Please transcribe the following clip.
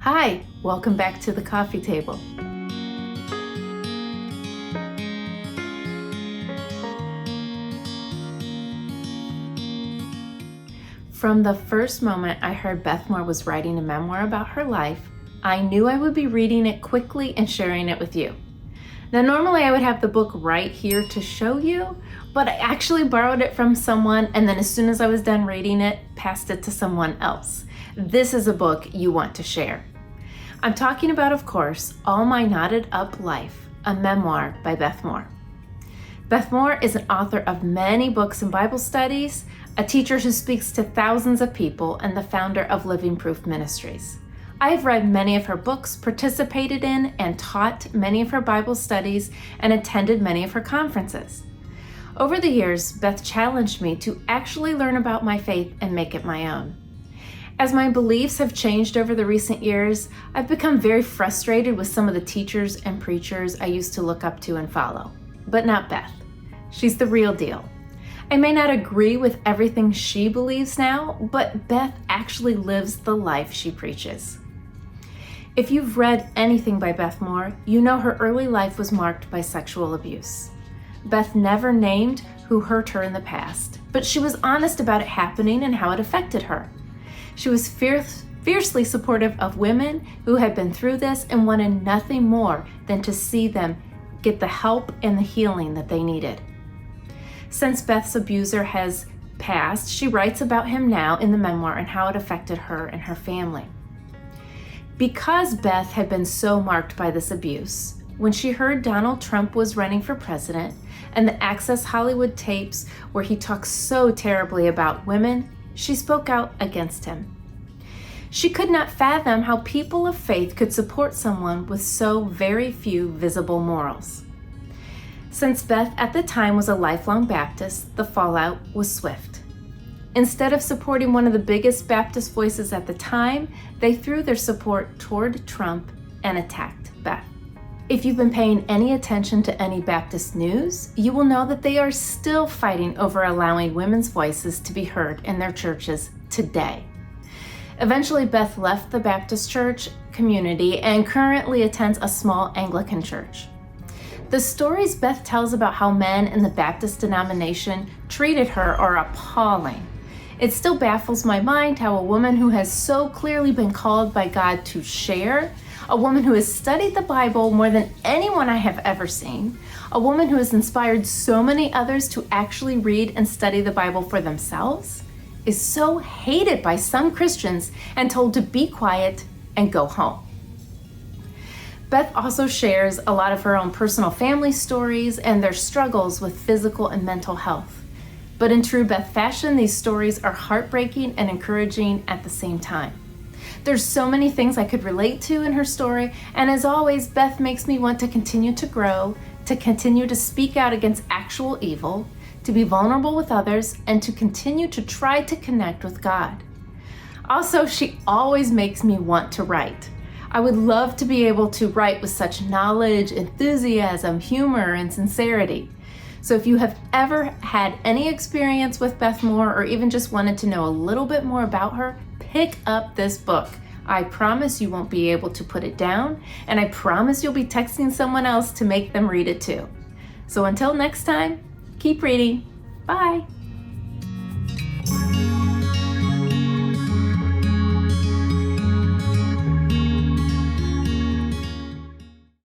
Hi, welcome back to the coffee table. From the first moment I heard Beth Moore was writing a memoir about her life, I knew I would be reading it quickly and sharing it with you. Now, normally I would have the book right here to show you, but I actually borrowed it from someone and then as soon as I was done reading it, passed it to someone else. This is a book you want to share. I'm talking about, of course, All My Knotted Up Life, a memoir by Beth Moore. Beth Moore is an author of many books and Bible studies, a teacher who speaks to thousands of people, and the founder of Living Proof Ministries. I've read many of her books, participated in and taught many of her Bible studies, and attended many of her conferences. Over the years, Beth challenged me to actually learn about my faith and make it my own. As my beliefs have changed over the recent years, I've become very frustrated with some of the teachers and preachers I used to look up to and follow. But not Beth. She's the real deal. I may not agree with everything she believes now, but Beth actually lives the life she preaches. If you've read anything by Beth Moore, you know her early life was marked by sexual abuse. Beth never named who hurt her in the past, but she was honest about it happening and how it affected her. She was fiercely supportive of women who had been through this and wanted nothing more than to see them get the help and the healing that they needed. Since Beth's abuser has passed, she writes about him now in the memoir and how it affected her and her family. Because Beth had been so marked by this abuse, when she heard Donald Trump was running for president and the Access Hollywood tapes where he talks so terribly about women, she spoke out against him. She could not fathom how people of faith could support someone with so very few visible morals. Since Beth at the time was a lifelong Baptist, the fallout was swift. Instead of supporting one of the biggest Baptist voices at the time, they threw their support toward Trump and attacked Beth. If you've been paying any attention to any Baptist news, you will know that they are still fighting over allowing women's voices to be heard in their churches today. Eventually, Beth left the Baptist church community and currently attends a small Anglican church. The stories Beth tells about how men in the Baptist denomination treated her are appalling. It still baffles my mind how a woman who has so clearly been called by God to share, a woman who has studied the Bible more than anyone I have ever seen, a woman who has inspired so many others to actually read and study the Bible for themselves, is so hated by some Christians and told to be quiet and go home. Beth also shares a lot of her own personal family stories and their struggles with physical and mental health. But in true Beth fashion, these stories are heartbreaking and encouraging at the same time. There's so many things I could relate to in her story, and as always, Beth makes me want to continue to grow, to continue to speak out against actual evil, to be vulnerable with others, and to continue to try to connect with God. Also, she always makes me want to write. I would love to be able to write with such knowledge, enthusiasm, humor, and sincerity. So if you have ever had any experience with Beth Moore or even just wanted to know a little bit more about her, pick up this book. I promise you won't be able to put it down, and I promise you'll be texting someone else to make them read it too. So until next time, keep reading. Bye.